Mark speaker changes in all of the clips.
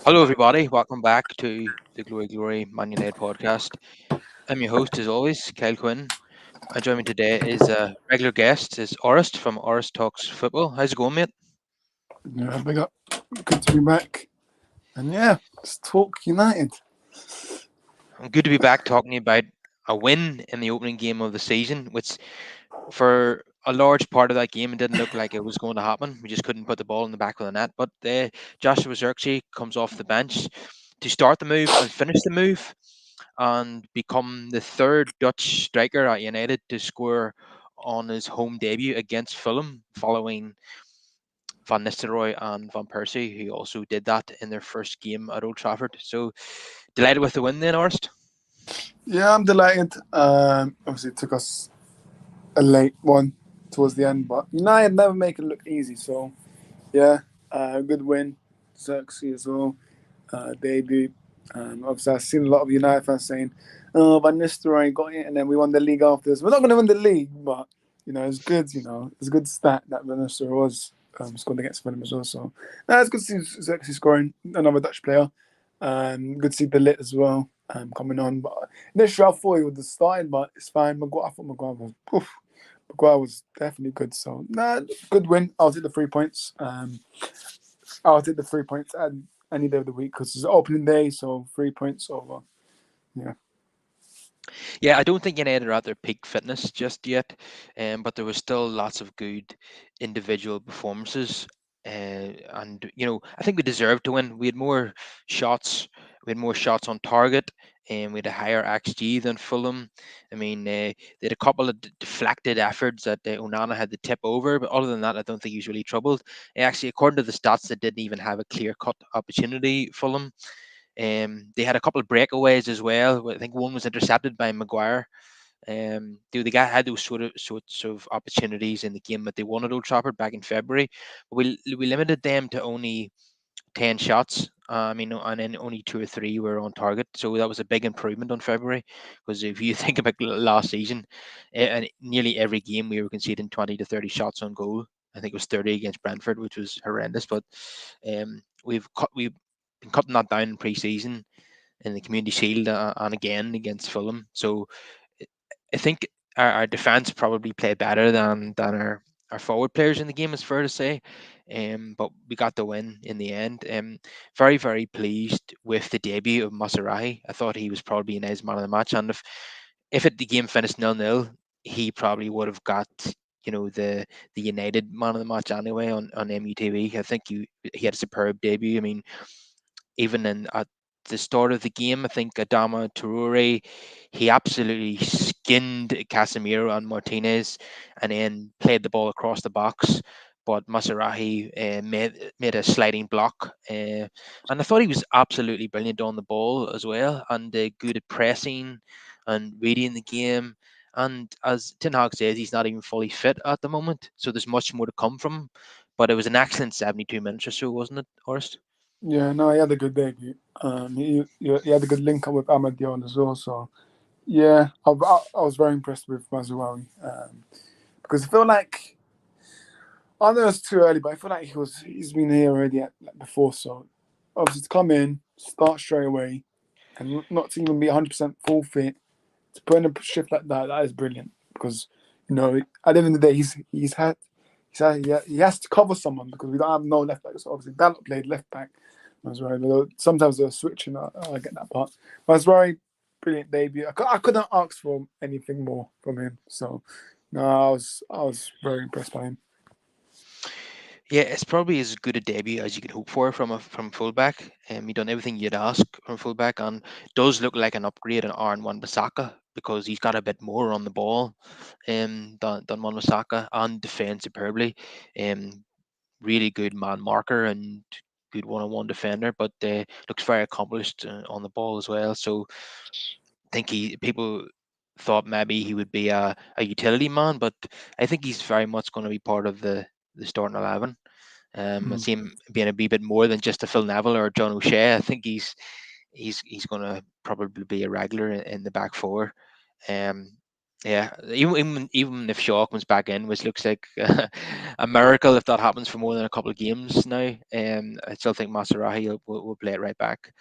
Speaker 1: Hello, everybody. Welcome back to the Glory Glory Man United podcast. I'm your host, as always, Kyle Quinn. And joining me today is a regular guest, is Orest from Orest Talks Football. How's it going, mate?
Speaker 2: Yeah, big up. Good to be back. And yeah, let's talk United.
Speaker 1: I'm good to be back talking about a win in the opening game of the season, which for a large part of that game, it didn't look like it was going to happen. We just couldn't put the ball in the back of the net. But Joshua Zirkzee comes off the bench to start the move and finish the move, and become the third Dutch striker at United to score on his home debut against Fulham, following Van Nistelrooy and Van Persie, who also did that in their first game at Old Trafford. So delighted with the win then, Orst.
Speaker 2: Yeah, I'm delighted. Obviously, it took us a late one towards the end, but United never make it look easy. So, yeah, good win. Zirkzee as well. Debut. Obviously, I've seen a lot of United fans saying, "Oh, Van Nistelrooy got it, and then we won the league after this." We're not going to win the league, but it's good. It's a good stat that Van Nistelrooy was scored against Fulham as well. So, it's good to see Zirkzee scoring, another Dutch player. Good to see the lit as well coming on. But initially, I thought he would have started, but it's fine. I thought Maguire was. Oof, Maguire was definitely good. So, good win. I'll take the 3 points. I'll take the 3 points any day of the week because it's opening day, so 3 points over. Yeah.
Speaker 1: Yeah, I don't think United are at their peak fitness just yet, but there was still lots of good individual performances. And I think we deserved to win. We had more shots. We had more shots on target, and we had a higher XG than Fulham. I mean, they had a couple of deflected efforts that Onana had to tip over, but other than that, I don't think he was really troubled. Actually, according to the stats, they didn't even have a clear-cut opportunity. Fulham. They had a couple of breakaways as well. I think one was intercepted by Maguire. The guy had those sorts of opportunities in the game that they won at Old Trafford back in February. We limited them to only 10 shots. And then only two or three were on target. So that was a big improvement on February. Because if you think about last season, and nearly every game we were conceding 20 to 30 shots on goal. I think it was 30 against Brentford, which was horrendous. But we've been cutting that down in pre-season in the Community Shield, and again against Fulham. So I think our defense probably played better than our forward players in the game. Is fair to say, but we got the win in the end. Very very pleased with the debut of Maserahi. I thought he was probably a nice man of the match, and if the game finished 0-0, he probably would have got the United man of the match anyway on MUTV. I think he had a superb debut. I mean, even at the start of the game, I think Adama Traore, he absolutely skinned Casemiro and Martinez, and then played the ball across the box. But Maserahi made a sliding block, and I thought he was absolutely brilliant on the ball as well, and good at pressing and reading the game. And as Ten Hag says, he's not even fully fit at the moment, so there's much more to come from him. But it was an excellent 72 minutes or so, wasn't it, Horst?
Speaker 2: Yeah, no, he had a good debut. He had a good link up with Ahmed Dion as well. So, yeah, I was very impressed with Mazouari because I feel like, I know it's too early, but I feel like he's been here already before. So, obviously, to come in, start straight away, and not to even be 100% full fit, to put in a shift like that is brilliant because at the end of the day he has to cover someone because we don't have no left back. So obviously Dalot played left back. That's right. Sometimes they're switching. I get that part. But it's very brilliant debut. I couldn't ask for anything more from him. So no, I was very impressed by him.
Speaker 1: Yeah, it's probably as good a debut as you could hope for from fullback. He done everything you'd ask from fullback, and does look like an upgrade on Aaron Wan-Bissaka because he's got a bit more on the ball, than Wan-Bissaka, and defends superbly. Um, Really good man marker and good one-on-one defender, but looks very accomplished on the ball as well. So I think people thought maybe he would be a utility man, but I think he's very much going to be part of the starting 11. I
Speaker 2: Mm.
Speaker 1: see him being a wee bit more than just a Phil Neville or John O'Shea. I think he's going to probably be a regular in the back four. Um, Yeah, even if Shaw comes back in, which looks like a miracle if that happens for more than a couple of games now, I still think Masarahi will play it right back.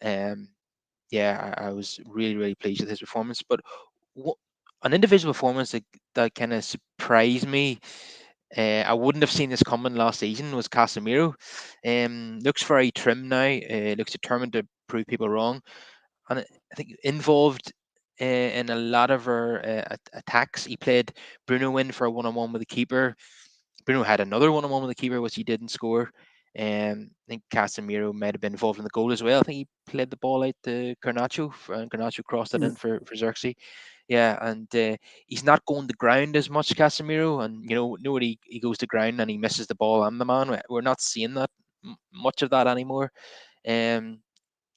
Speaker 1: Um, yeah, I was really pleased with his performance. But what, an individual performance that kind of surprised me, I wouldn't have seen this coming last season, was Casemiro. Looks very trim now. Looks determined to prove people wrong, and I think involved in a lot of our attacks. He played Bruno in for a one-on-one with the keeper. Bruno had another one-on-one with the keeper, which he didn't score. I think Casemiro might have been involved in the goal as well. I think he played the ball out to Garnacho, and Garnacho crossed it
Speaker 2: Yeah,
Speaker 1: in for Zirkzee. Yeah, and he's not going to ground as much, Casemiro. And nobody he goes to ground and he misses the ball and the man. We're not seeing that much of that anymore. Um,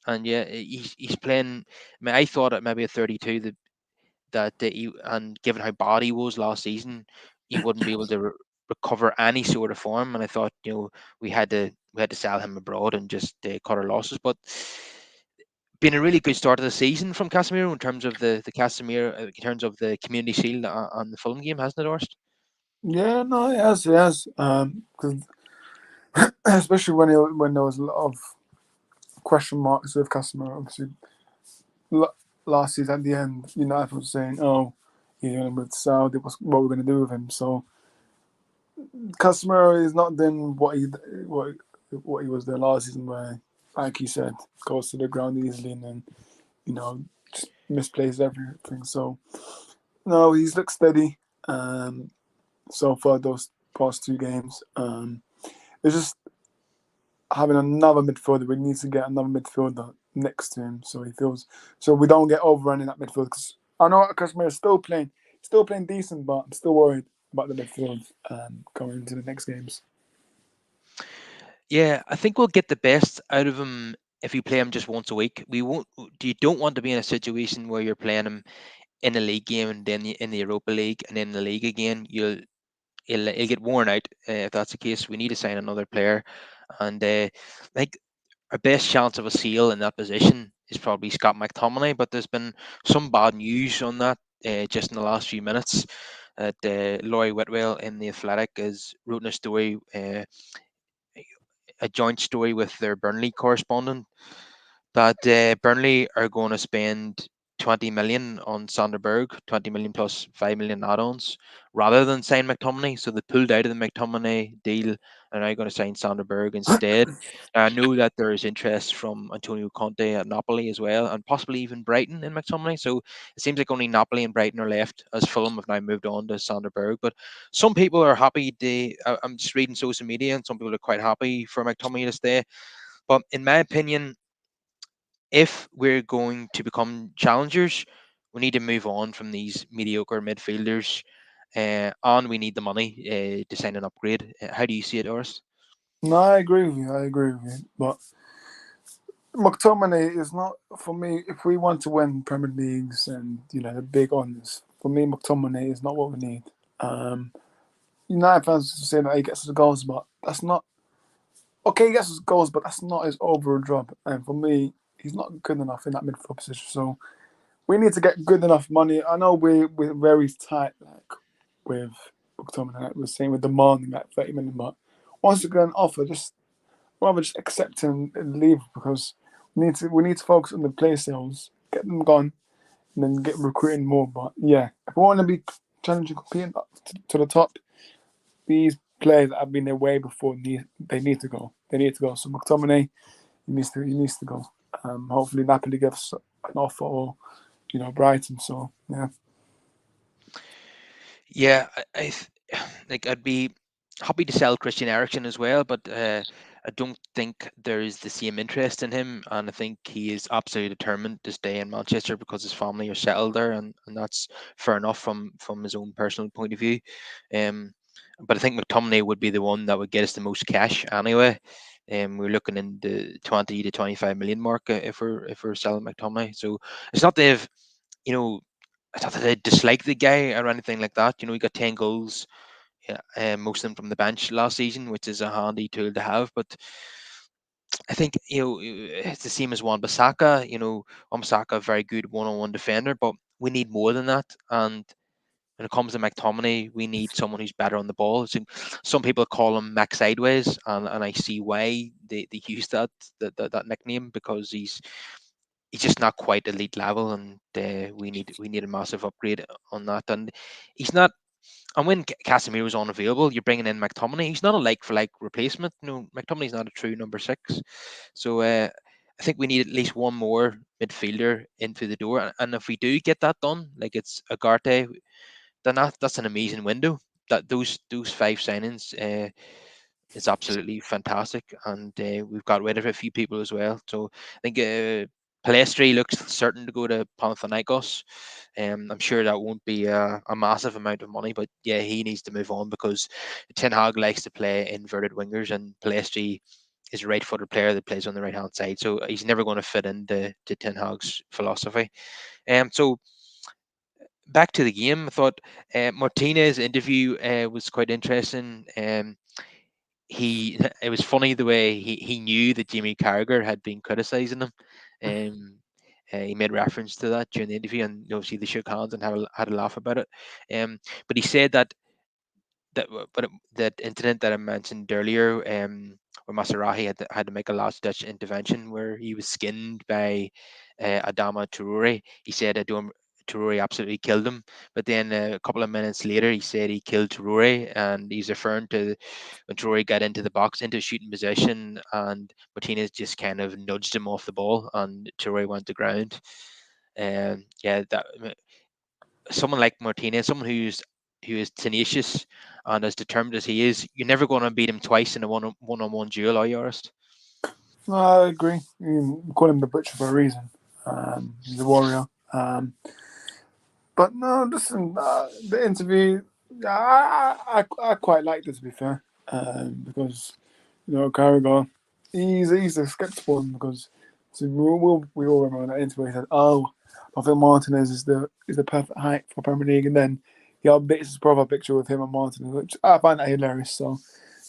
Speaker 1: and yeah, he's playing. I mean, I thought at maybe a 32 that he, and given how bad he was last season, he wouldn't be able to recover any sort of form. And I thought, we had to sell him abroad and just cut our losses. But been a really good start of the season from Casemiro in terms of the Casemiro in terms of the Community Shield on the Fulham game, hasn't it, Orst?
Speaker 2: yeah, no, it has. 'Cause especially when there was a lot of question marks with customer. Obviously, last season at the end, United was saying, "Oh, he's going to move to Saudi. What we're going to do with him?" So, customer is not doing what what he was there last season, where, like you said, goes to the ground easily and then just misplays everything. So, no, he's looked steady. Um, so far those past two games. It's just having another midfielder. We need to get another midfielder next to him, so he feels so we don't get overrun in that midfield. Because I know Casemiro is still playing decent, but I'm still worried about the midfield going into the next games.
Speaker 1: Yeah, I think we'll get the best out of him if we play him just once a week. We won't. You don't want to be in a situation where you're playing him in a league game and then in the Europa League and then the league again. He'll get worn out if that's the case. We need to sign another player, and like our best chance of a seal in that position is probably Scott McTominay. But there's been some bad news on that just in the last few minutes. That Laurie Whitwell in the Athletic is wrote a story, a joint story with their Burnley correspondent, that Burnley are going to spend 20 million on Sanderberg, 20 million plus 5 million add-ons, rather than sign McTominay. So they pulled out of the McTominay deal and are now going to sign Sanderberg instead. Now, I know that there is interest from Antonio Conte at Napoli as well, and possibly even Brighton in McTominay. So it seems like only Napoli and Brighton are left, as Fulham have now moved on to Sanderberg. But some people are happy. I'm just reading social media, and some people are quite happy for McTominay to stay. But in my opinion, if we're going to become challengers, we need to move on from these mediocre midfielders, and we need the money to sign an upgrade. How do you see it, Oris?
Speaker 2: No, I agree with you. I agree with you. But McTominay is not for me. If we want to win Premier Leagues and the big honours, for me, McTominay is not what we need. Um, United fans say that he gets his goals, but that's not okay. He gets his goals, but that's not his overall job. And for me, he's not good enough in that midfield position. So we need to get good enough money. I know we're very tight, like with McTominay, like we're saying we're demanding like 30 million, but once you get an offer, just rather just accept him and leave because we need to focus on the play sales, get them gone, and then get recruiting more. But yeah, if we want to be challenging, competing up to the top, these players that have been there way before need to go. They need to go. So McTominay, he needs to go. Hopefully Napoli gives an offer or Brighton. So yeah.
Speaker 1: Yeah, like I'd be happy to sell Christian Eriksen as well, but I don't think there is the same interest in him, and I think he is absolutely determined to stay in Manchester because his family are settled there, and that's fair enough from his own personal point of view. Um, but I think McTominay would be the one that would get us the most cash anyway. We're looking in the 20 to 25 million mark if we're selling McTominay. So it's not they've you know I thought that I disliked the guy or anything like that. He got 10 goals, yeah, most of them from the bench last season, which is a handy tool to have. But I think, it's the same as Wan-Bissaka. Wan-Bissaka, a very good one-on-one defender, but we need more than that. And when it comes to McTominay, we need someone who's better on the ball. So some people call him Mac Sideways, and I see why they use that nickname, because he's just not quite elite level, and we need a massive upgrade on that. And he's not. And when Casemiro's unavailable, you're bringing in McTominay. He's not a like for like replacement. No, McTominay's not a true number six. So I think we need at least one more midfielder into the door. And if we do get that done, like it's Agarte, then that's an amazing window. That those five signings is absolutely fantastic, and we've got rid of a few people as well. So I think Palestri looks certain to go to Panathinaikos. I'm sure that won't be a massive amount of money, but yeah, he needs to move on because Ten Hag likes to play inverted wingers, and Palestri is a right-footed player that plays on the right-hand side, so he's never going to fit into Ten Hag's philosophy. So back to the game, I thought Martinez's interview was quite interesting. He It was funny the way he knew that Jimmy Carragher had been criticizing him. Um, he made reference to that during the interview, and obviously they shook hands and had a laugh about it. But he said that incident that I mentioned earlier, where Masarahi had to make a last ditch intervention where he was skinned by Adama Traore. He said Traore absolutely killed him, but then a couple of minutes later he said he killed Traore, and he's referring to when Traore got into the box into a shooting position, and Martinez just kind of nudged him off the ball, and Traore went to ground. Yeah, that someone like Martinez, someone who is tenacious and as determined as he is, you're never going to beat him twice in a one-on-one duel, are you, Orest?
Speaker 2: No, I agree. You call him the butcher for a reason. He's a warrior. But no, listen, the interview, I quite liked it, to be fair, because Carragher, he's a skeptical one because we all remember that interview. He said, "Oh, I think Martinez is the perfect height for Premier League," and then he updates his profile picture with him and Martinez, which I find that hilarious. So,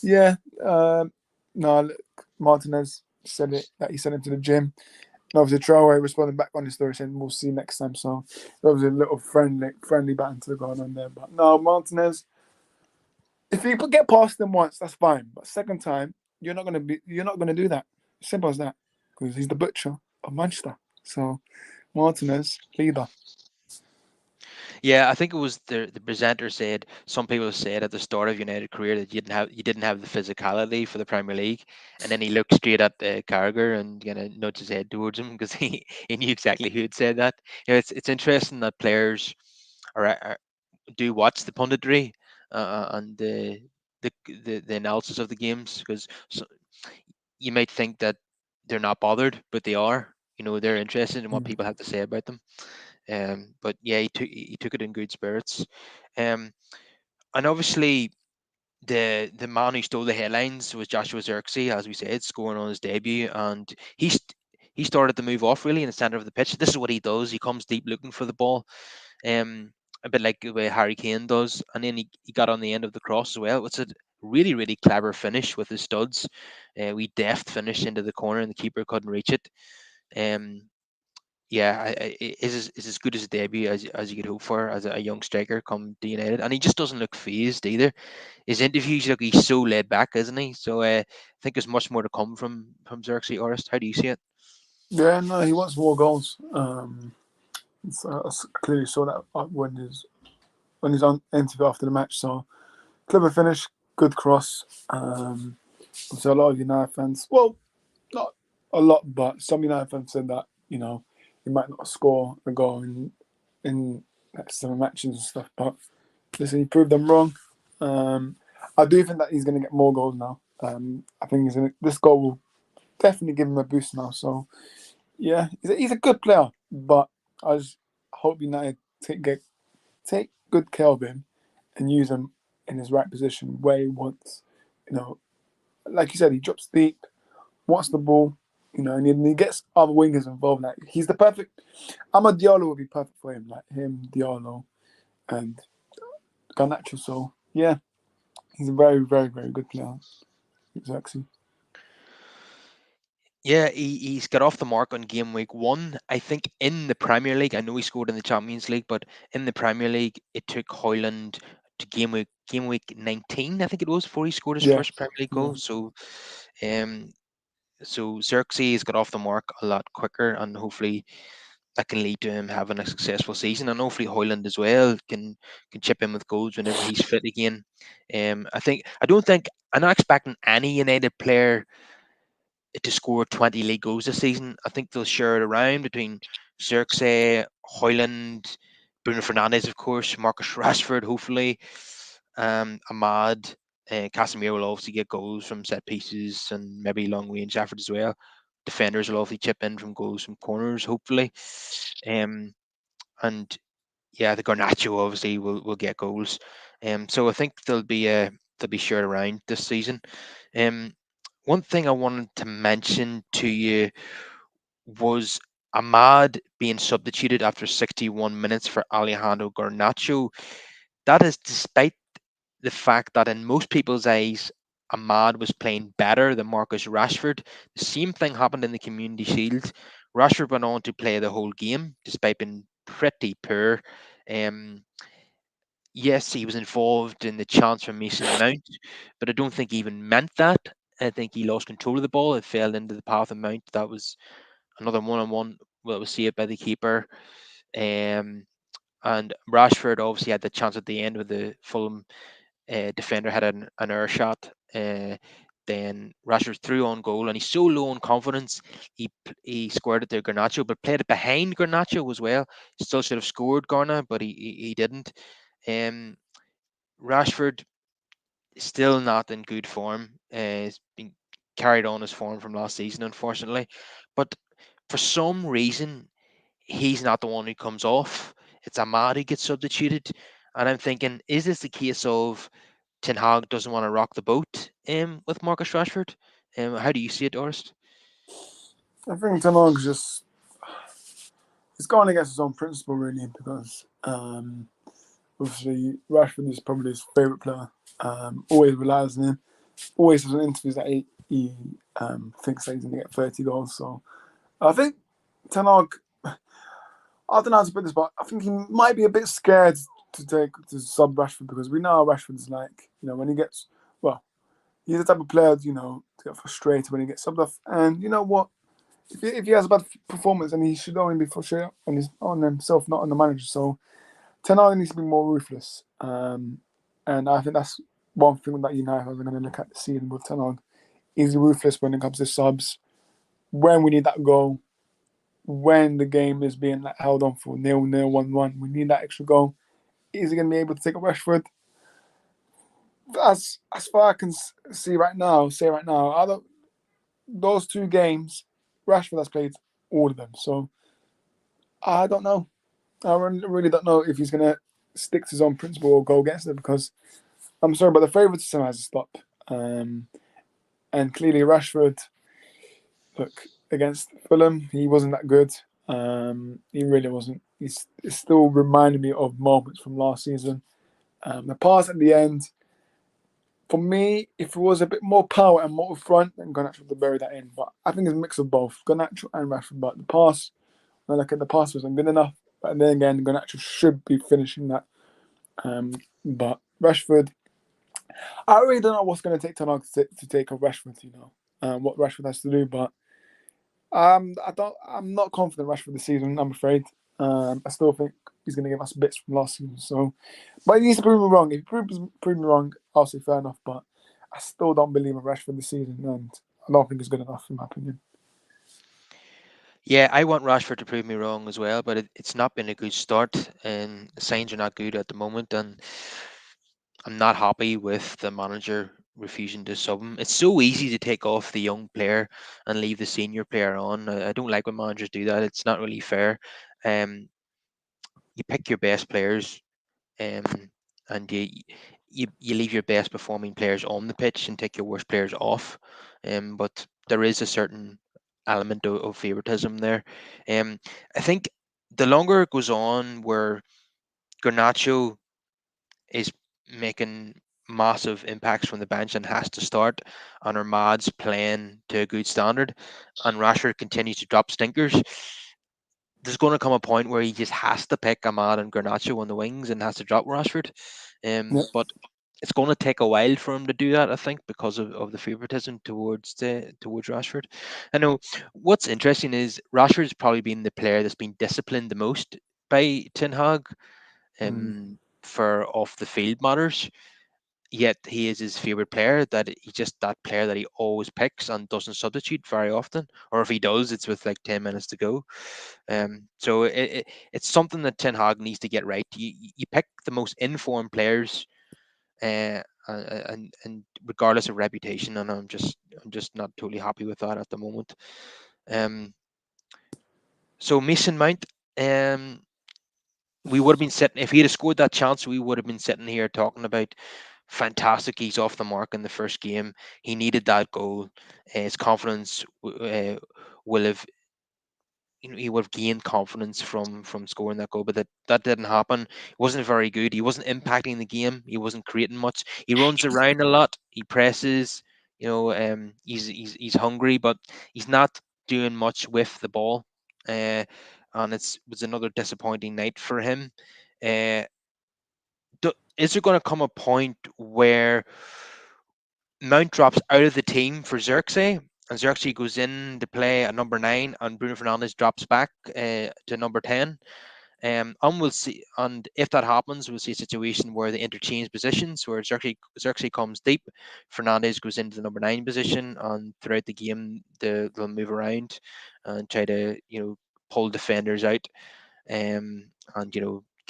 Speaker 2: yeah, no, look, Martinez said it that he sent him to the gym. And obviously, Traore responded back on his story saying, "We'll see you next time." So there was a little friendly banter going on there. But no, Martinez, if you get past him once, that's fine. But second time, you're not gonna do that. Simple as that. Because he's the butcher of Manchester. So Martinez, leader.
Speaker 1: Yeah, I think it was the presenter said some people said at the start of United career that you didn't have the physicality for the Premier League, and then he looked straight at Carragher and nudged his head towards him because he knew exactly who had said that. It's interesting that players are do watch the punditry and the analysis of the games, because you might think that they're not bothered, but they are. They're interested in what
Speaker 2: Mm.
Speaker 1: people have to say about them. But yeah, he took it in good spirits. Um, and obviously the man who stole the headlines was Joshua Zirkzee, as we said, scoring on his debut, and he started to move off really in the center of the pitch. This is what he does. He comes deep looking for the ball, a bit like the way Harry Kane does, and then he got on the end of the cross as well. It's a really really clever finish with his studs. We deft finish into the corner, and the keeper couldn't reach it. Um, yeah, is as good as a debut as you could hope for as a young striker come to United, and he just doesn't look phased either. His interviews look he's so laid back, isn't he? So I think there's much more to come from Xerxes Orest. How do you see it?
Speaker 2: Yeah, no, he wants more goals. I clearly saw that when his on interview after the match. So clever finish, good cross. So a lot of United fans, well, not a lot, but some United fans said that he might not score a goal in next 7 matches and stuff. But listen, he proved them wrong. Um, I do think that he's going to get more goals now. I think this goal will definitely give him a boost now. So yeah, he's a good player, but I just hope United take good care of him and use him in his right position where he wants. You know, like you said, he drops deep, wants the ball. And he gets other wingers involved. Like he's the perfect. Amad Diallo would be perfect for him, like him, Diallo, and Garnacho. So yeah, he's a very, very, very good player. Exactly.
Speaker 1: Yeah, he's got off the mark on game week one. I think in the Premier League, I know he scored in the Champions League, but in the Premier League, it took Hoyland to game week 19, I think it was, before he scored his
Speaker 2: Yeah,
Speaker 1: first Premier League
Speaker 2: yeah.
Speaker 1: goal. Um, so Zirkzee has got off the mark a lot quicker, and hopefully that can lead to him having a successful season. And hopefully Hoyland as well can chip in with goals whenever he's fit again. I don't think I'm not expecting any United player to score 20 league goals this season. I think they'll share it around between Zirkzee, Hoyland, Bruno Fernandes, of course, Marcus Rashford, hopefully, Ahmad. Casemiro will obviously get goals from set pieces and maybe long range effort as well. Defenders will obviously chip in from goals from corners, hopefully. Um, and yeah, the Garnacho obviously will get goals. So I think they'll be shared around this season. Um, One thing I wanted to mention to you was Ahmad being substituted after 61 minutes for Alejandro Garnacho. That is despite the fact that in most people's eyes, Ahmad was playing better than Marcus Rashford. The same thing happened in the Community Shield. Rashford went on to play the whole game despite being pretty poor. Um, yes, he was involved in the chance from Mason Mount, but I don't think he even meant that. I think he lost control of the ball. It fell into the path of Mount. That was another one-on-one that was saved by the keeper. Um, and Rashford obviously had the chance at the end with the Fulham defender had an error shot. Then Rashford threw on goal, and he's so low on confidence. He squared it to Garnacho, but played it behind Garnacho as well. Still should have scored Garna, but he didn't. Um, Rashford still not in good form. He's been carried on his form from last season, unfortunately. But for some reason, he's not the one who comes off. It's Ahmad who gets substituted. And I'm thinking, is this the case of Ten Hag doesn't want to rock the boat with Marcus Rashford? How do you see it, Orest?
Speaker 2: I think Ten Hag's just he's going against his own principle really because obviously Rashford is probably his favourite player. Always relies on him. Always has an interviews that he thinks that he's going to get 30 goals. So I think Ten Hag, I don't know how to put this, but I think he might be a bit scared to sub Rashford because we know how Rashford's like. You know, when he gets well, he's the type of player to get frustrated when he gets subbed off. And you know what? If he has a bad performance, then he should only be frustrated on himself, not on the manager. So Ten Hag needs to be more ruthless. And I think that's one thing that United are going to look at the season with Ten Hag. He's ruthless when it comes to subs. When we need that goal, when the game is being like held on for 0-0, 1-1, we need that extra goal. Is he going to be able to take a Rashford? As far I can say right now, out of those two games, Rashford has played all of them. So I don't know. I really don't know if he's going to stick to his own principle or go against it because I'm sorry, but the favouritism has to stop. And clearly, Rashford, look, against Fulham, he wasn't that good. He really wasn't. It still reminded me of moments from last season. The pass at the end, for me, if it was a bit more power and more front, then Garnacho would bury that in. But I think it's a mix of both, Garnacho and Rashford. But the pass, when I look at the pass, wasn't good enough. But then again, Garnacho should be finishing that. But Rashford, I really don't know what's going to take Ten Hag to take off Rashford. What Rashford has to do, but I don't. I'm not confident Rashford this season. I'm afraid. I still think he's going to give us bits from last season. So, but he needs to prove me wrong. If he prove me wrong, I'll say fair enough. But I still don't believe in Rashford this season, and I don't think he's good enough in my opinion.
Speaker 1: Yeah, I want Rashford to prove me wrong as well, but it's not been a good start, and the signs are not good at the moment. And I'm not happy with the manager refusing to sub him. It's so easy to take off the young player and leave the senior player on. I don't like when managers do that. It's not really fair. Um, you pick your best players, um, and you leave your best performing players on the pitch and take your worst players off. But there is a certain element of favoritism there. Um, I think the longer it goes on, where Garnacho is making massive impacts from the bench and has to start, and Armad's playing to a good standard, and Rashford continues to drop stinkers, there's going to come a point where he just has to pick Ahmad and Garnacho on the wings and has to drop Rashford.
Speaker 2: Yeah,
Speaker 1: But it's going to take a while for him to do that, I think, because of the favoritism towards Rashford. I know what's interesting is Rashford's probably been the player that's been disciplined the most by Ten Hag,
Speaker 2: mm,
Speaker 1: for off the field matters. Yet he is his favorite player. That he's just that player that he always picks and doesn't substitute very often, or if he does, it's with like 10 minutes to go. So it's something that Ten Hag needs to get right. You pick the most informed players, and regardless of reputation, and I'm just not totally happy with that at the moment. Um, so Mason Mount, um, we would have been sitting if he had scored that chance, we would have been sitting here talking about fantastic. He's off the mark in the first game. He needed that goal. His confidence will have he would have gained confidence from scoring that goal, but that didn't happen. He wasn't very good. He wasn't impacting the game. He wasn't creating much. He runs around a lot. He presses. He's hungry, but he's not doing much with the ball. Uh, and it was another disappointing night for him. Uh, is there going to come a point where Mount drops out of the team for Zirkzee, and Zirkzee goes in to play at number 9, and Bruno Fernandes drops back to number 10? And we'll see. And if that happens, we'll see a situation where they interchange positions, where Zirkzee comes deep, Fernandes goes into the number 9 position, and throughout the game, they'll move around and try to pull defenders out, and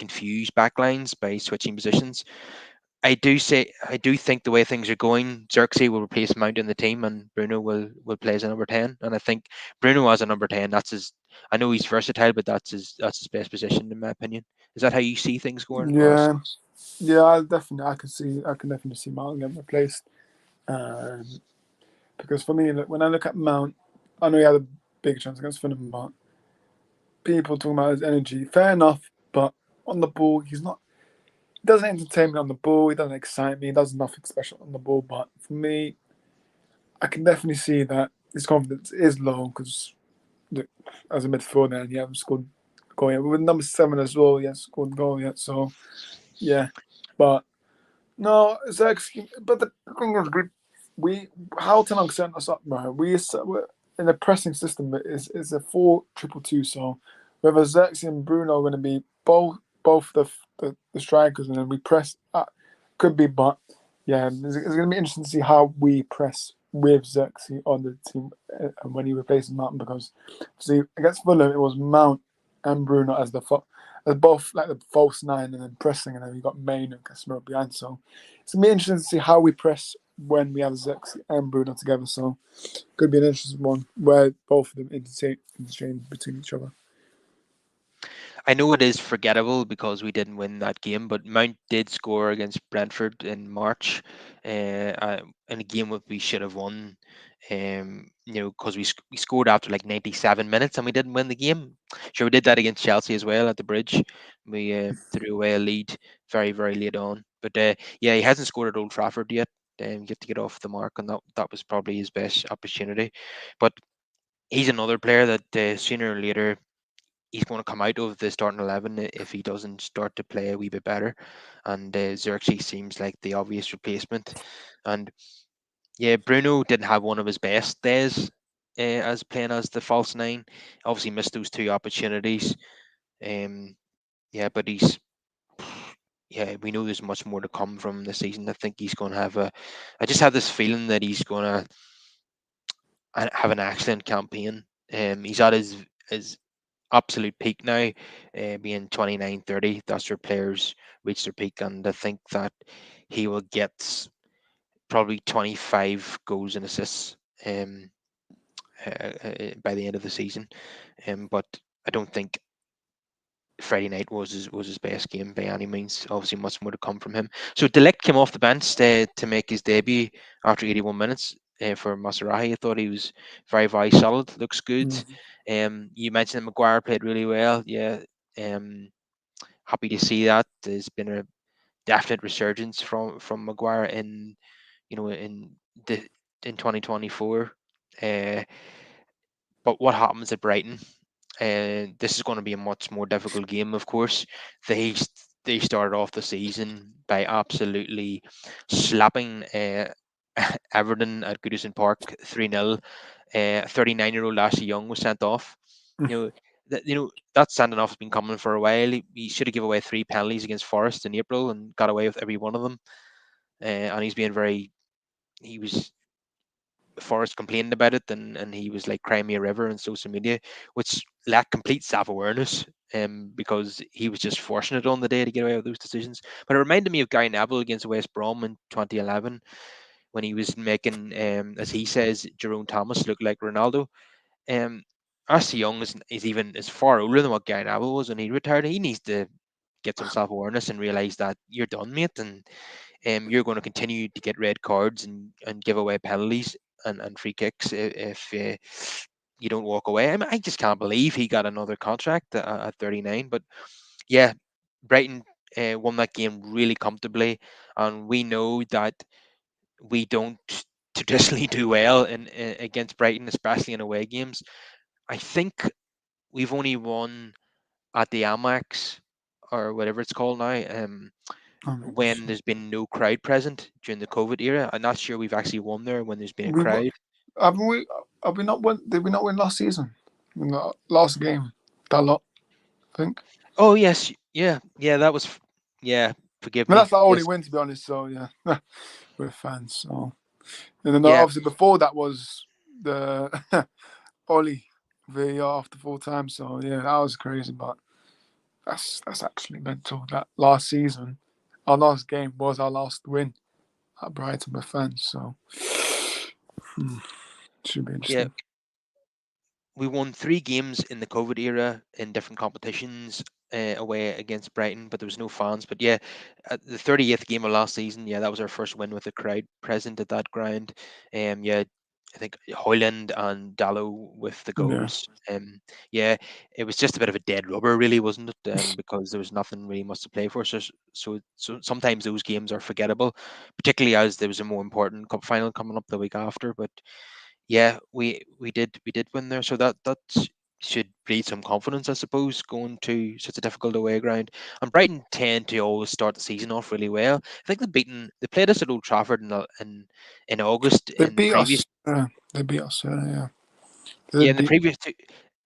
Speaker 1: confuse backlines by switching positions. I do think the way things are going, Zirkzee will replace Mount in the team, and Bruno will play as a number 10. And I think Bruno as a number 10, that's his. I know he's versatile, but that's his best position in my opinion. Is that how you see things going, Orest?
Speaker 2: yeah, yeah. I can definitely see Mount getting replaced. Um, because for me, when I look at Mount, I know he had a big chance against Fulham, but people talking about his energy, fair enough. But on the ball, he's not. He doesn't entertain me on the ball. He doesn't excite me. He does nothing special on the ball. But for me, I can definitely see that his confidence is low because as a midfielder, and he hasn't scored a goal yet. With number 7 as well, he hasn't scored a goal yet. So yeah, but no, it's actually. But the thing is, we how Ten Hag set us up, bro. We're in a pressing system. It's a 4-2-2. So whether Zirkzee and Bruno are going to be both the strikers, and then we press. Could be, but yeah, it's going to be interesting to see how we press with Zirkzee on the team when he replaces Mount, because see against Fulham it was Mount and Bruno as both like the false 9 and then pressing, and then we got Main and Casemiro behind. So it's gonna be interesting to see how we press when we have Zirkzee and Bruno together. So could be an interesting one where both of them interchange between each other.
Speaker 1: I know it is forgettable because we didn't win that game, but Mount did score against Brentford in March, in a game that we should have won. Because we scored after like 97 minutes and we didn't win the game. Sure, we did that against Chelsea as well at the Bridge. We threw away a lead very, very late on. But yeah, he hasn't scored at Old Trafford yet. Get to get off the mark, and that was probably his best opportunity. But he's another player that sooner or later he's going to come out of the starting 11 if he doesn't start to play a wee bit better. And Zirkzee seems like the obvious replacement. And yeah, Bruno didn't have one of his best days as playing as the false 9. Obviously missed those 2 opportunities. Um, yeah, but yeah, we know there's much more to come from the season. I think he's going to have a. I just have this feeling that he's going to have an excellent campaign. He's at his absolute peak now, being 29, 30. That's where players reach their peak, and I think that he will get probably 25 goals and assists by the end of the season. But I don't think Friday night was his best game by any means. Obviously, much more to come from him. So Delict came off the bench to make his debut after 81 minutes for Maserati. I thought he was very, very solid. Looks good.
Speaker 2: Mm.
Speaker 1: You mentioned that Maguire played really well. Yeah. Um, Happy to see that. There's been a definite resurgence from Maguire in in the in 2024. Uh, but what happens at Brighton? And this is going to be a much more difficult game, of course. They started off the season by absolutely slapping Everton at Goodison Park 3-0. 39-year-old Ashley Young was sent off. You know that sending off has been coming for a while. He should have given away three penalties against Forest in April and got away with every one of them. And he's being very he was Forrest complained about it, and he was like crying me a river on social media, which lacked complete self awareness. Because he was just forcing it on the day to get away with those decisions. But it reminded me of Guy Neville against West Brom in 2011 when he was making, as he says, Jerome Thomas look like Ronaldo. Um, Ashley Young is far older than what Guy Neville was when he retired. He needs to get some self awareness and realize that you're done, mate, and you're going to continue to get red cards and give away penalties and free kicks if you don't walk away. I mean, I just can't believe he got another contract at 39. But yeah, Brighton won that game really comfortably, and we know that we don't traditionally do well in against Brighton, especially in away games. I think we've only won at the Amex or whatever it's called now. When there's been no crowd present during the COVID era. I'm not sure we've actually won there when there's been a
Speaker 2: We
Speaker 1: crowd.
Speaker 2: haven't we? Have we not won? Did we not win last season? In the last game, that lot, I think.
Speaker 1: Oh yes, yeah, that was yeah. Forgive
Speaker 2: But
Speaker 1: me.
Speaker 2: that's our only
Speaker 1: Yes,
Speaker 2: win, to be honest. So yeah, we're fans. So and then
Speaker 1: yeah,
Speaker 2: obviously before that was the Ollie VAR after full time. So yeah, that was crazy. But that's actually mental. That last season, our last game was our last win at Brighton with fans. So should be
Speaker 1: yeah.
Speaker 2: interesting.
Speaker 1: We won three games in the COVID era in different competitions away against Brighton, but there was no fans. But yeah, at the 30th game of last season, yeah, that was our first win with a crowd present at that ground. Yeah, I think Hoyland and Dallo with the
Speaker 2: Yeah.
Speaker 1: goals. Yeah, it was just a bit of a dead rubber, really, wasn't it? Because there was nothing really much to play for. So sometimes those games are forgettable, particularly as there was a more important cup final coming up the week after. But yeah, we did win there, so should breed some confidence, I suppose, going to such a difficult away ground. And Brighton tend to always start the season off really well. I think they played us at Old Trafford in August
Speaker 2: They
Speaker 1: in the
Speaker 2: beat
Speaker 1: previous
Speaker 2: us. They beat us. Yeah. They
Speaker 1: yeah
Speaker 2: did
Speaker 1: in the
Speaker 2: beat.
Speaker 1: previous two,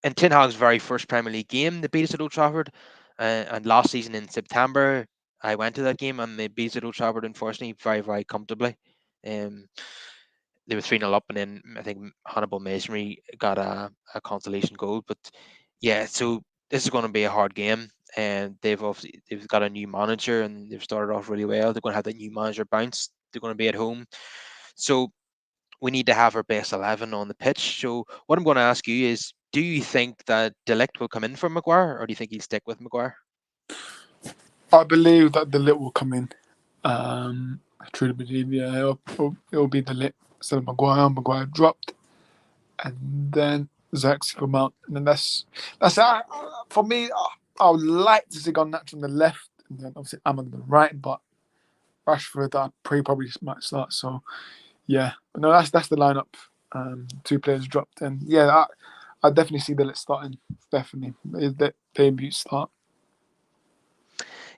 Speaker 1: in Ten Hag's very first Premier League game. They beat us at Old Trafford, and last season in September I went to that game and they beat us at Old Trafford, unfortunately, very very comfortably. Um, they were 3-0 up, and then I think Hannibal Masonry got a consolation goal. But yeah, so this is going to be a hard game, and they've got a new manager, and they've started off really well. They're going to have that new manager bounce. They're going to be at home, so we need to have our best 11 on the pitch. So what I'm going to ask you is, do you think that Delict will come in for Maguire, or do you think he'll stick with Maguire?
Speaker 2: I believe that the lit will come in. I truly believe, yeah, it'll be the lit instead of Maguire. Maguire dropped, and then Zirkzee come out, and then that's for me. I would like to see Garnacho on the left, and then obviously I'm on the right, but Rashford, probably might start. So yeah, but no, that's the lineup. Two players dropped, and yeah, I definitely see the lit starting. Definitely, is the debut start.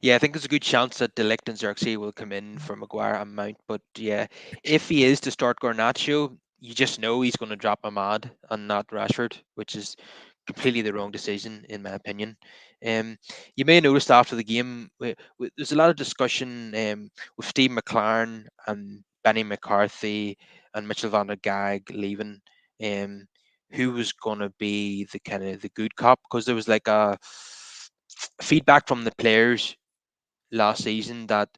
Speaker 1: Yeah, I think there's a good chance that Delict and Zirkzee will come in for Maguire and Mount. But yeah, if he is to start Garnacho, you just know he's going to drop Ahmad and not Rashford, which is completely the wrong decision in my opinion. Um, you may have noticed after the game, there's a lot of discussion with Steve McLaren and Benny McCarthy and Mitchell van der Gag leaving. Um, who was going to be the kind of the good cop? Because there was like a feedback from the players last season that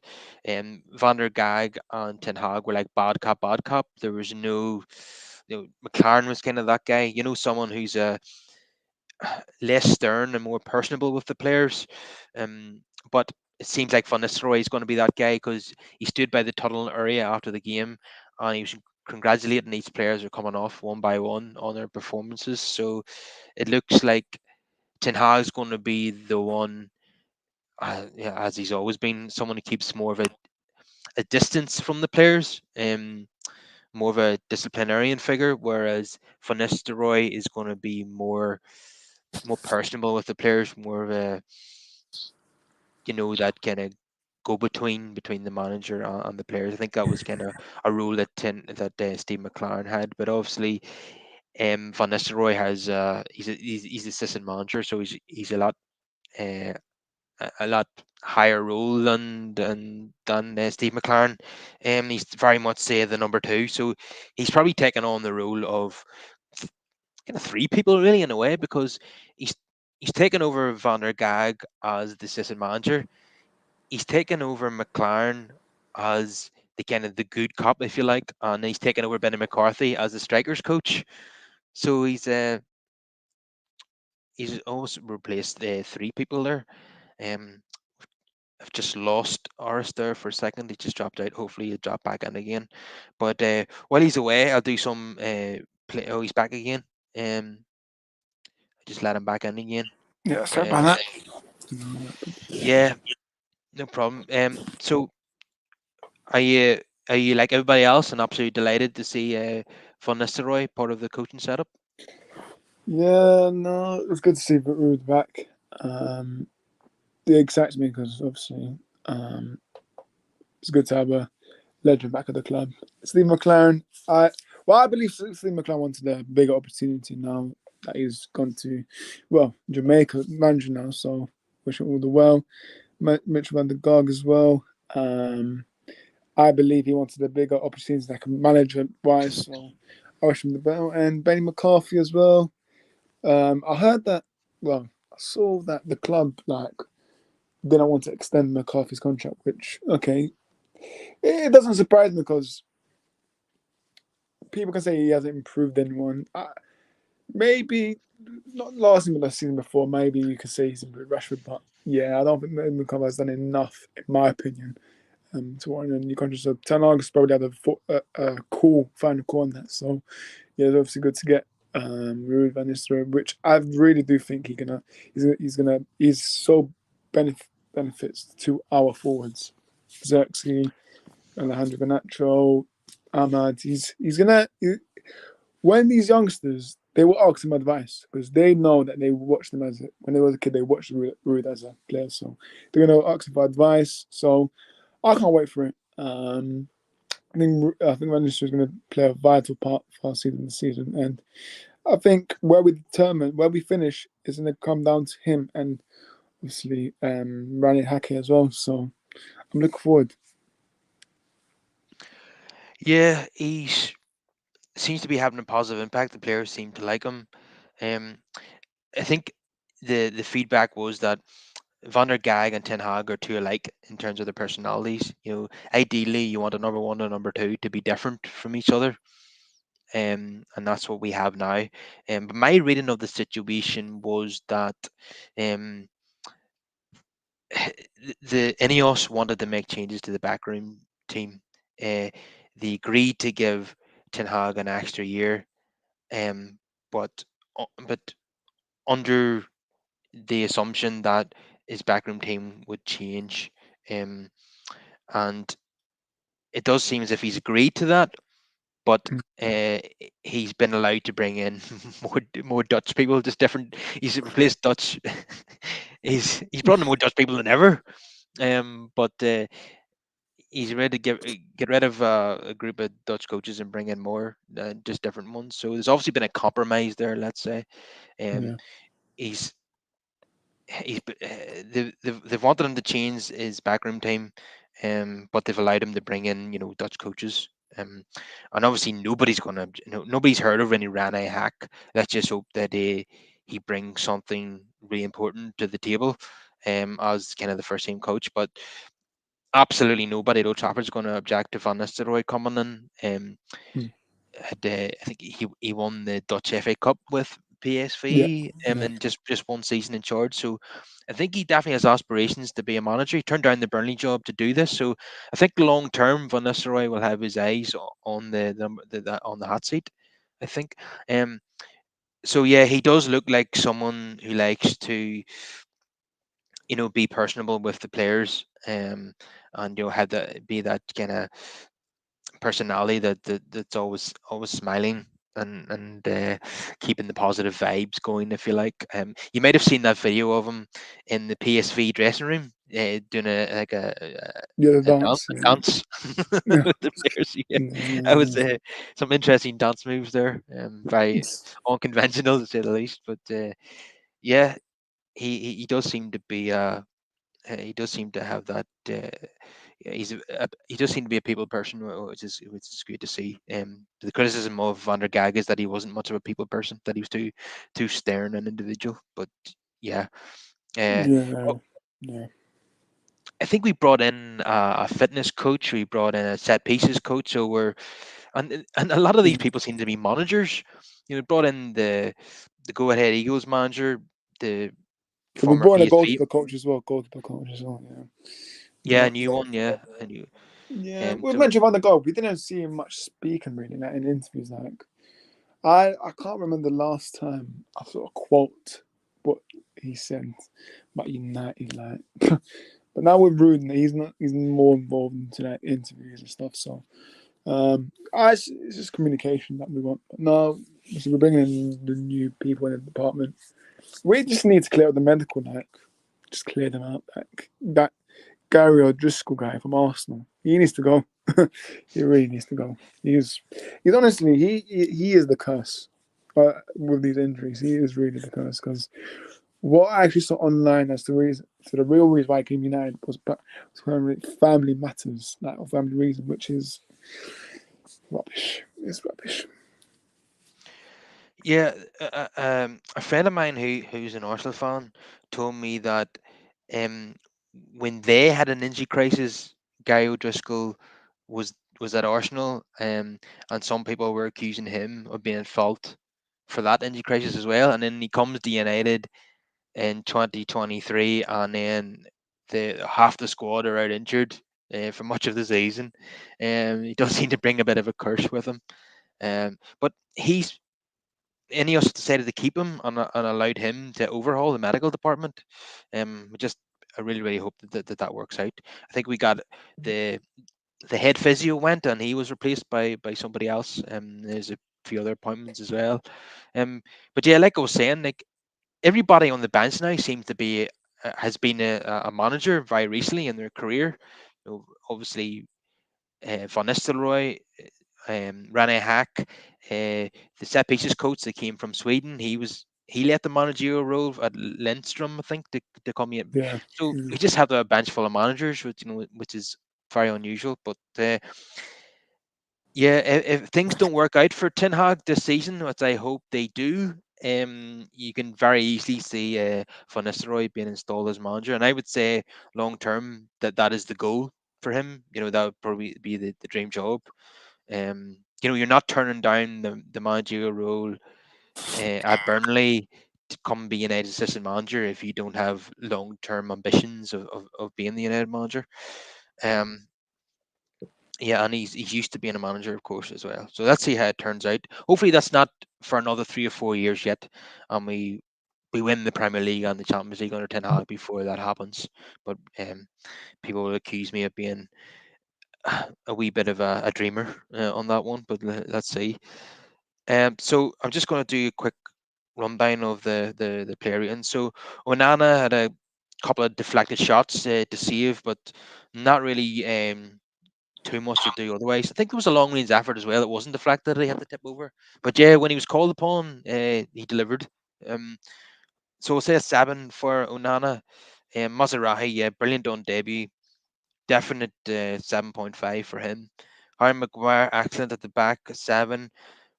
Speaker 1: Van der Gag and Ten Hag were like bad cop, bad cop. There was no, McLaren was kind of that guy, someone who's less stern and more personable with the players. But it seems like Van Nistelrooy is going to be that guy because he stood by the tunnel area after the game and he was congratulating each players who are coming off one by one on their performances. So it looks like Ten Hag's going to be the one yeah, as he's always been, someone who keeps more of a distance from the players, more of a disciplinarian figure, whereas Van Nistelrooy is going to be more personable with the players, more of a, that kind of go between the manager and the players. I think that was kind of a role that Steve McLaren had, but obviously Van Nistelrooy has he's assistant manager, so he's uh, a lot higher role than Steve McLaren. He's very much say the number two, so he's probably taken on the role of kind of three people really in a way, because he's he's taken over Van der Gag as the assistant manager. He's taken over McLaren as the kind of the good cop, if you like, and he's taken over Benny McCarthy as the strikers coach. So he's almost replaced three people there. Um, I've just lost Orest there for a second. He just dropped out. Hopefully, he'll drop back in again. But while he's away, I'll do some play. Oh, he's back again. I just let him back in again.
Speaker 2: Yeah, sorry about
Speaker 1: Um,
Speaker 2: that.
Speaker 1: yeah, no problem. So are you like everybody else and absolutely delighted to see Van Nistelrooy part of the coaching setup?
Speaker 2: Yeah, no, it was good to see Ruud back. Um, it excites me because obviously um, it's good to have a legend back at the club. Steve McLaren, I believe Steve McLaren wanted a bigger opportunity now that he's gone to, well, Jamaica manager now. So wish him all the well. Mitchell van der Gog as well. Um, I believe he wanted a bigger opportunity like management wise. So I wish him the best. And Benny McCarthy as well. I heard that. Well, I saw that the club didn't want to extend McCarthy's contract, which okay, it doesn't surprise me because people can say he hasn't improved anyone. Maybe not last season, but the season before. Maybe you could say he's improved Rashford, but yeah, I don't think McCarthy has done enough, in my opinion, to warrant a new contract. So Ten Hag's probably had a cool final call on that. So yeah, it's obviously good to get Ruud van Nistelrooy, which I really do think he's so benefits to our forwards, Zirkzee, Alejandro Garnacho, Ahmad. When these youngsters they will ask him advice because they know that they watched him as when they were a kid they watched Ruud as a player, so they're gonna ask him for advice. So I can't wait for it. I think Van is going to play a vital part for our season this season, and I think where we finish is going to come down to him and obviously Rani Hake as well. So I'm looking forward.
Speaker 1: Yeah, he seems to be having a positive impact. The players seem to like him. Um, I think the feedback was that Van der Gag and Ten Hag are too alike in terms of their personalities. Ideally, you want a number one and a number two to be different from each other, and that's what we have now. But my reading of the situation was that um, the Ineos wanted to make changes to the backroom team. Uh, they agreed to give Ten Hag an extra year, um, but but under the assumption that his backroom team would change, um, and it does seem as if he's agreed to that, but uh, he's been allowed to bring in more Dutch people, just different. He's replaced Dutch. He's brought in more Dutch people than ever. But he's ready to get rid of a group of Dutch coaches and bring in more, just different ones. So there's obviously been a compromise there. Let's say. Um,
Speaker 2: Yeah.
Speaker 1: he's they've wanted him to change his backroom team, but they've allowed him to bring in Dutch coaches. And obviously nobody's heard of any Rane Hack. Let's just hope that he brings something really important to the table, as kind of the first team coach. But absolutely nobody at Old Trafford is going to object to Van Nistelrooy coming in.
Speaker 2: Mm.
Speaker 1: I think he won the Dutch FA Cup with
Speaker 2: Yeah.
Speaker 1: PSV,
Speaker 2: Yeah.
Speaker 1: in just one season in charge. So I think he definitely has aspirations to be a manager. He turned down the Burnley job to do this. So I think long term, Van Nistelrooy will have his eyes on on the hot seat. I think. Um. So yeah, he does look like someone who likes to be personable with the players, and have that be that kind of personality that's always smiling and keeping the positive vibes going, if you like. You might have seen that video of him in the PSV dressing room, doing
Speaker 2: Yeah, the
Speaker 1: a dance,
Speaker 2: dance.
Speaker 1: a
Speaker 2: Yeah,
Speaker 1: dance
Speaker 2: yeah.
Speaker 1: with the players. Yeah, that was
Speaker 2: Mm,
Speaker 1: some interesting dance moves there. Very
Speaker 2: it's-
Speaker 1: unconventional to say the least, but yeah, he does seem to be he does seem to have that. Yeah, he does seem to be a people person, which is good to see. The criticism of Van der Gag is that he wasn't much of a people person, that he was too stern an individual. But yeah, uh,
Speaker 2: yeah,
Speaker 1: oh,
Speaker 2: yeah.
Speaker 1: I think we brought in a fitness coach. We brought in a set pieces coach. So and a lot of these people seem to be managers. We brought in the Go Ahead Eagles manager, the
Speaker 2: We
Speaker 1: former
Speaker 2: brought in a
Speaker 1: PSV.
Speaker 2: goalkeeper coach as well. Goalkeeper coach as well. Yeah,
Speaker 1: Yeah, a
Speaker 2: but
Speaker 1: new one. Yeah, a new.
Speaker 2: yeah, we
Speaker 1: So
Speaker 2: mentioned Van der Goal. We didn't see him much speaking really, like in interviews. Like I can't remember the last time I sort of quote what he said about United. Like, but now with Ruden, he's not. He's more involved into like interviews and stuff. So it's just communication that we want. But no, so we're bringing in the new people in the department. We just need to clear up the medical, like, just clear them out. Like that Gary O'Driscoll guy from Arsenal, he needs to go. He really needs to go. He's honestly he is the curse. With these injuries, he is really the curse because what I actually saw online as the reason, so the real reason why I came United was family matters, like or family reason, which is rubbish. It's rubbish.
Speaker 1: yeah, a friend of mine who's an Arsenal fan told me that um, when they had an injury crisis, Gary O'Driscoll was at Arsenal, and some people were accusing him of being at fault for that injury crisis as well. And then he comes to United in 2023, and then the half the squad are out injured for much of the season. He does seem to bring a bit of a curse with him. But he's Ineos decided to keep him and allowed him to overhaul the medical department. We just I really hope that works out. I think we got the the head physio went and he was replaced by somebody else. There's a few other appointments as well. Um, but yeah, like I was saying, like everybody on the bench now seems to be has been a manager very recently in their career. Obviously, Van Nistelrooy, Rene Hack, the set pieces coach that came from Sweden. He left the managerial role at Lindstrom, I think, to come in.
Speaker 2: Yeah,
Speaker 1: So
Speaker 2: yeah,
Speaker 1: we just have a bench full of managers, which is very unusual. But yeah, if things don't work out for Ten Hag this season, which I hope they do, you can very easily see Van Nistelrooy being installed as manager, and I would say long term that is the goal for him. That would probably be the dream job. You're not turning down the managerial role at Burnley to come be United's assistant manager if you don't have long term ambitions of being the United manager. Um, yeah, and he's used to being a manager, of course, as well. So let's see how it turns out. Hopefully, that's not for another 3 or 4 years yet, and we win the Premier League and the Champions League under Ten Hag before that happens. But people will accuse me of being a wee bit of a dreamer on that one. But let's see. So I'm just going to do a quick rundown of the player. And so Onana had a couple of deflected shots to save, but not really too much to do otherwise. I think there was a long range effort as well. It wasn't deflected. He had to tip over. But yeah, when he was called upon, he delivered. Um, so I'll say a 7 for Onana. Mazarahi, yeah, brilliant on debut. Definite 7.5 for him. Harry Maguire, excellent at the back, a 7.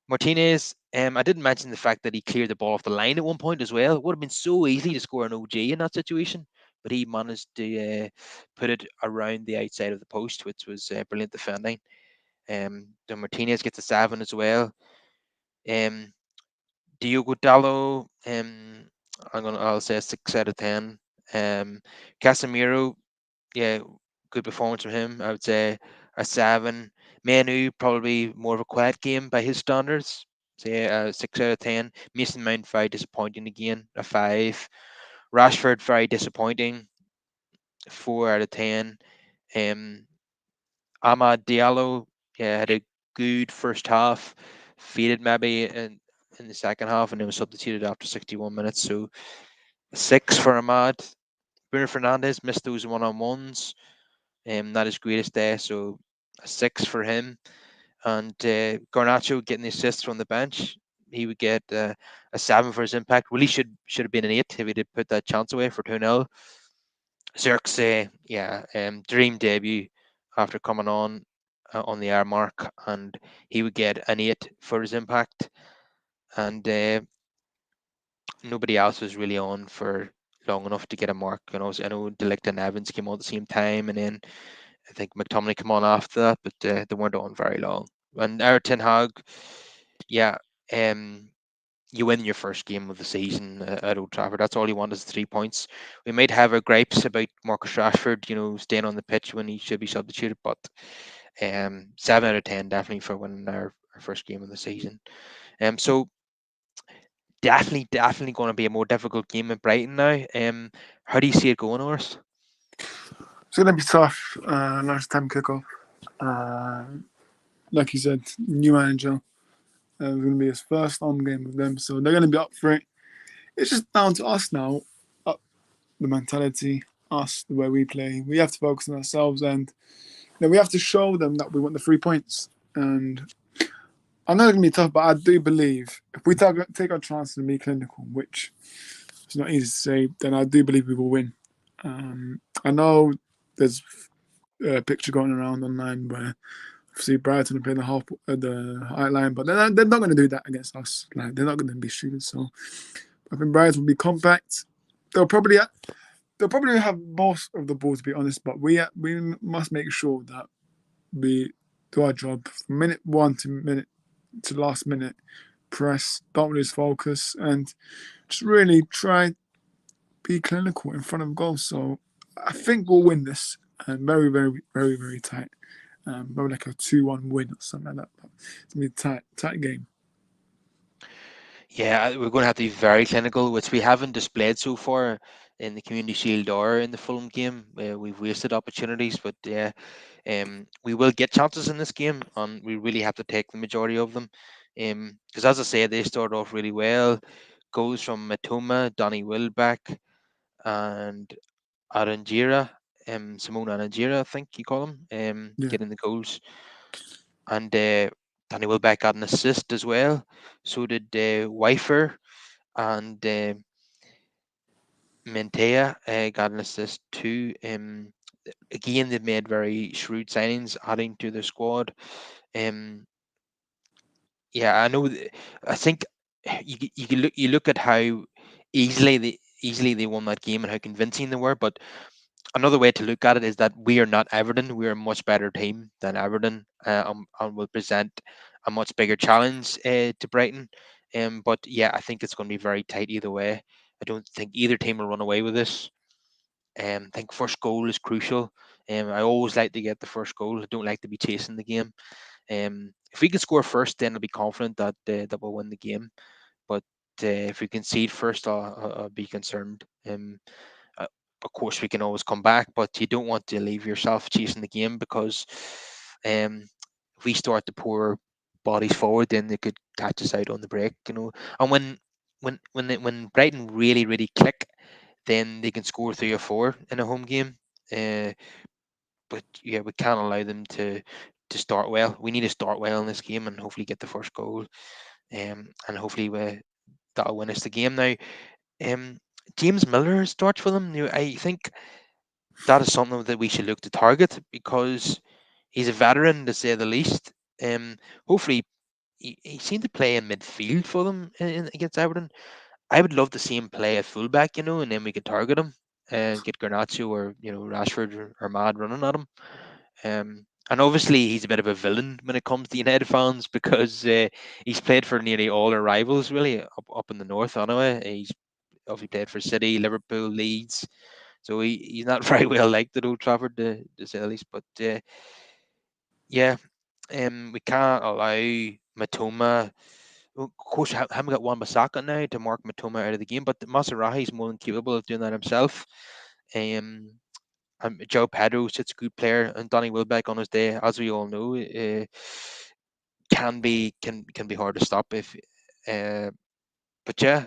Speaker 1: Martinez, I didn't mention the fact that he cleared the ball off the line at one point as well. It would have been so easy to score an OG in that situation, but he managed to put it around the outside of the post, which was brilliant defending. Then Martinez gets a 7 as well. Um, Diogo Dallo, I'll say a 6 out of 10. Um, Casemiro, yeah, good performance from him. I would say a 7. Manu, probably more of a quiet game by his standards. Say a 6 out of 10. Mason Mount very disappointing again, a 5. Rashford very disappointing. 4 out of 10. Um, Ahmad Diallo, yeah, had a good first half, faded maybe in the second half, and then was substituted after 61 minutes. So a 6 for Ahmad. Bruno Fernandes missed those one-on-ones, not his greatest day, so a 6 for him. And Garnacho getting the assist from the bench, he would get a 7 for his impact. Really should have been an 8 if he did put that chance away for 2-0. Zirkzee, yeah, dream debut after coming on the hour mark, and he would get an 8 for his impact. And nobody else was really on for long enough to get a mark. I know Delict and Evans came on at the same time, and then I think McTominay came on after that, but they weren't on very long. And Ten Hag, yeah, um, you win your first game of the season at Old Trafford. That's all you want is 3 points. We might have our gripes about Marcus Rashford, staying on the pitch when he should be substituted, but 7 out of 10 definitely for winning our first game of the season. So definitely going to be a more difficult game at Brighton now. How do you see it going, Orest?
Speaker 2: It's gonna be tough. Lunchtime kickoff. Uh, like you said, new manager. It's gonna be his first home game with them, so they're gonna be up for it. It's just down to us now. Up the mentality, us, the way we play. We have to focus on ourselves, and we have to show them that we want the 3 points. And I know it's gonna be tough, but I do believe if we take our chances and be clinical, which is not easy to say, then I do believe we will win. I know there's a picture going around online where see Brighton are playing the high line, but they're not going to do that against us. Like they're not going to be stupid. So I think Brighton will be compact. They'll probably they'll probably have most of the ball to be honest, but we must make sure that we do our job from minute one to last minute. Press, don't lose focus, and just really try be clinical in front of goal. So I think we'll win this, and very, very, very, very tight. Probably like a 2-1 win or something like that. But it's gonna be a tight game.
Speaker 1: Yeah, we're going to have to be very clinical, which we haven't displayed so far in the Community Shield or in the Fulham game. We've wasted opportunities, but yeah, we will get chances in this game, and we really have to take the majority of them. Because as I say, they started off really well. Goals from Matoma, Donny Wilbeck, and Arangira, Simone Arangira, I think you call him,
Speaker 2: Yeah,
Speaker 1: getting the goals. And Donny Wilbeck got an assist as well. So did Wifer, and Mentea got an assist too. Again, they've made very shrewd signings, adding to their squad. Um, yeah, I know. I think you look at how easily they won that game and how convincing they were. But another way to look at it is that we are not Everton. We are a much better team than Everton, and will present a much bigger challenge to Brighton. But yeah, I think it's going to be very tight either way. I don't think either team will run away with this. I think first goal is crucial. I always like to get the first goal. I don't like to be chasing the game. If we can score first, then I'll be confident that we'll win the game. But if we concede first, I'll be concerned. Uh, of course, we can always come back, but you don't want to leave yourself chasing the game because um, if we start to pour bodies forward, then they could catch us out on the break. And when Brighton really click, then they can score 3 or 4 in a home game. Uh, but yeah, we can't allow them to start well. We need to start well in this game and hopefully get the first goal. And hopefully that'll win us the game. Now, um, James Miller starts for them. I think that is something that we should look to target because he's a veteran to say the least. Hopefully, he seemed to play in midfield for them against Everton. I would love to see him play at fullback, and then we could target him and get Garnacho or Rashford or Mad running at him. And obviously he's a bit of a villain when it comes to United fans because he's played for nearly all our rivals really up in the north. Anyway, he's obviously played for City, Liverpool, Leeds, so he's not very well liked at Old Trafford to say the least. But yeah, we can't allow Matoma. Of course, haven't got one Basaka now to mark Matoma out of the game, but Masarahi's more than capable of doing that himself. Um, Joe Pedro's such a good player, and Donny Wilbeck on his day, as we all know, can be hard to stop. If uh, but yeah,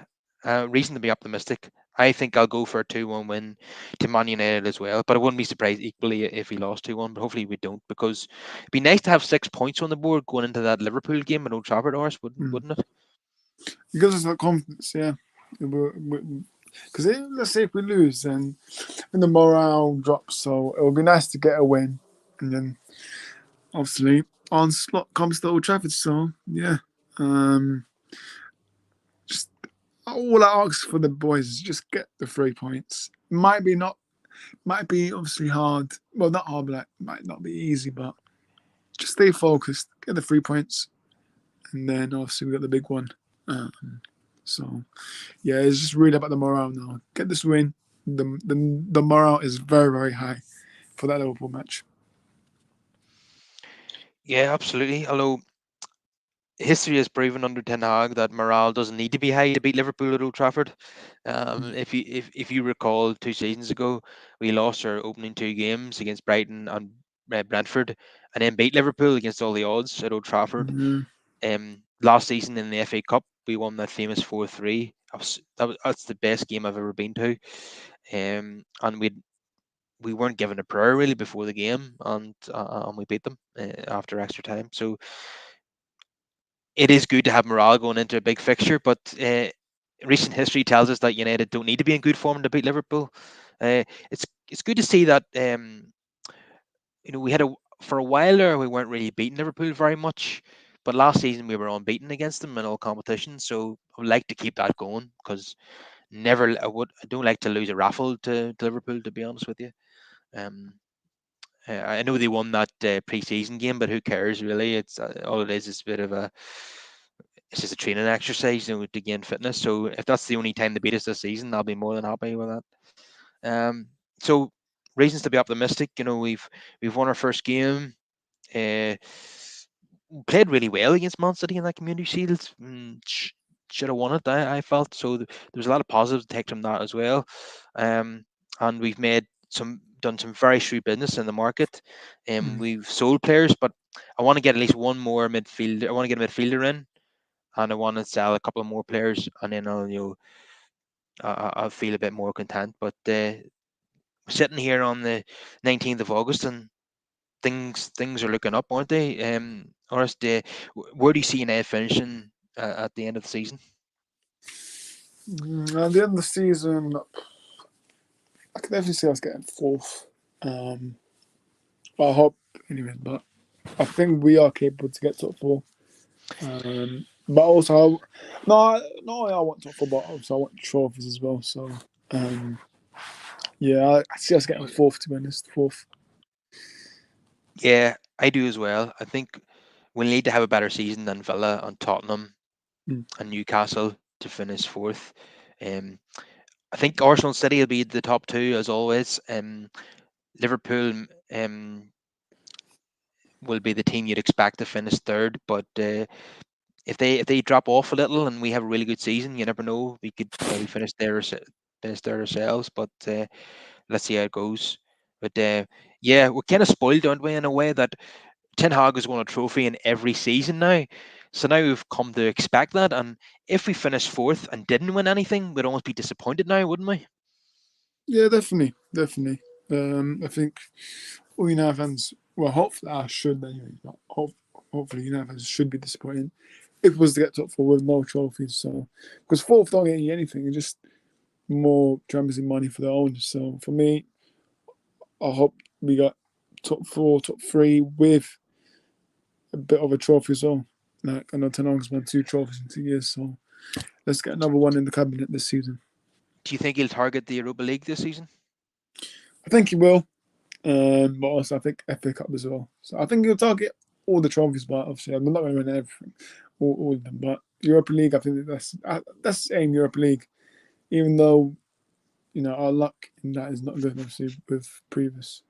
Speaker 1: reason to be optimistic. I think I'll go for a 2-1 win to Man United as well. But I wouldn't be surprised equally if we lost 2-1. But hopefully we don't, because it'd be nice to have 6 points on the board going into that Liverpool game at Old Trafford, Orest, wouldn't it?
Speaker 2: It gives us that confidence, yeah. Because let's say if we lose, then the morale drops. So it would be nice to get a win, and then obviously onslaught comes to Old Trafford. So yeah, um, just all I ask for the boys is just get the 3 points. Might be obviously hard. Well, not hard, but like, might not be easy. But just stay focused, get the 3 points, and then obviously we got the big one. Um, so yeah, it's just really about the morale now. Get this win. The morale is very very high for that Liverpool match.
Speaker 1: Yeah, absolutely. Although history has proven under Ten Hag that morale doesn't need to be high to beat Liverpool at Old Trafford. If you recall 2 seasons ago, we lost our opening 2 games against Brighton and Brentford, and then beat Liverpool against all the odds at Old Trafford.
Speaker 2: Yeah.
Speaker 1: Last season in the FA Cup, we won that famous 4-3. That's the best game I've ever been to. And we weren't given a prayer really before the game, and we beat them after extra time. So it is good to have morale going into a big fixture, but recent history tells us that United don't need to be in good form to beat Liverpool. It's good to see that we had for a while there we weren't really beating Liverpool very much, but last season we were unbeaten against them in all competitions. So I would like to keep that going, because I don't like to lose a raffle to Liverpool, to be honest with you. Um, I know they won that pre-season game, but who cares really? It's all it is a bit of a it's just a training exercise, to gain fitness. So if that's the only time they beat us this season, I'll be more than happy with that. So reasons to be optimistic. We've won our first game. Uh, Played really well against Man City in that Community Shield. Should have won it. I felt so. There was a lot of positives to take from that as well. And we've done some very shrewd business in the market.
Speaker 2: Mm.
Speaker 1: We've sold players, but I want to get at least one more midfielder. I want to get a midfielder in, and I want to sell a couple of more players, and then I'll feel a bit more content. But sitting here on the 19th of August, and things are looking up, aren't they? Honest, where do you see United finishing at the end of the season?
Speaker 2: At the end of the season, I can definitely see us getting fourth. Um, but I hope anyway. But I think we are capable to get top four. But also, no, I want top four, but also I want trophies as well. So, um, yeah, I see us getting fourth. To be honest, fourth.
Speaker 1: Yeah, I do as well. I think we need to have a better season than Villa and Tottenham
Speaker 2: Mm.
Speaker 1: and Newcastle to finish fourth. Um, I think Arsenal and City will be the top two as always. Liverpool will be the team you'd expect to finish third, but if they drop off a little and we have a really good season, you never know. We could maybe finish third ourselves, but let's see how it goes. But yeah, we're kind of spoiled, aren't we, in a way that Ten Hag has won a trophy in every season now. So now we've come to expect that, and if we finish fourth and didn't win anything, we'd almost be disappointed now, wouldn't we?
Speaker 2: Yeah, definitely, definitely. I think all United fans, well, hopefully I should anyway. But hopefully United fans should be disappointed if it was to get top four with no trophies. So, because fourth don't get you anything, it's just more Champions League money for their owners. So for me, I hope we got top four, top three with a bit of a trophy as well. Like I know Ten Hag's won 2 trophies in 2 years, so let's get another one in the cabinet this season.
Speaker 1: Do you think he'll target the Europa League this season?
Speaker 2: I think he will, but also I think FA Cup as well. So I think he'll target all the trophies, but obviously I'm not going to win everything, all of them. But Europa League, I think that's aim Europa League, even though our luck in that is not good. Obviously, with previous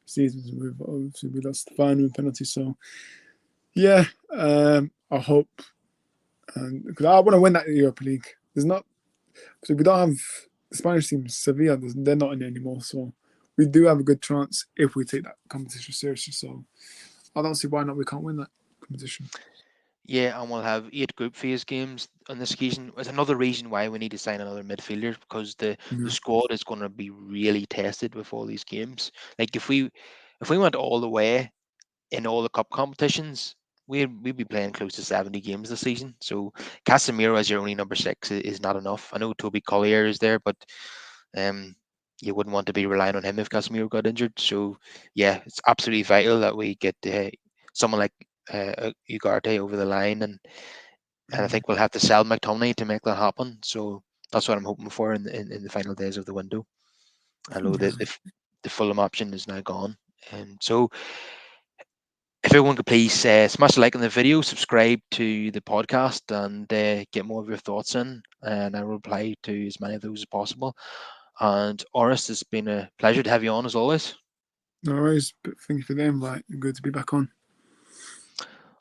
Speaker 2: seasons, we lost the final in penalties. So yeah, I hope, because I want to win that Europa League. There's not, so we don't have the Spanish team. Sevilla, they're not in it anymore. So we do have a good chance if we take that competition seriously. So I don't see why not we can't win that competition.
Speaker 1: Yeah, and we'll have 8 group phase games on this occasion. It's another reason why we need to sign another midfielder, because the
Speaker 2: Yeah.
Speaker 1: squad is going to be really tested with all these games. Like if we went all the way in all the cup competitions, we'd be playing close to 70 games this season. So Casemiro as your only number six is not enough. I know Toby Collier is there, but um, you wouldn't want to be relying on him if Casemiro got injured. So yeah, it's absolutely vital that we get someone like Ugarte over the line, and I
Speaker 2: Mm.
Speaker 1: think we'll have to sell McTominay to make that happen. So that's what I'm hoping for in the final days of the window. I know that
Speaker 2: Yeah.
Speaker 1: if the Fulham option is now gone, and so if everyone could please smash a like on the video, subscribe to the podcast, and get more of your thoughts in, and I will reply to as many of those as possible. And Orest, it's been a pleasure to have you on as always.
Speaker 2: No worries. But thank you for the invite. Good to be back on.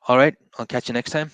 Speaker 1: All right, I'll catch you next time.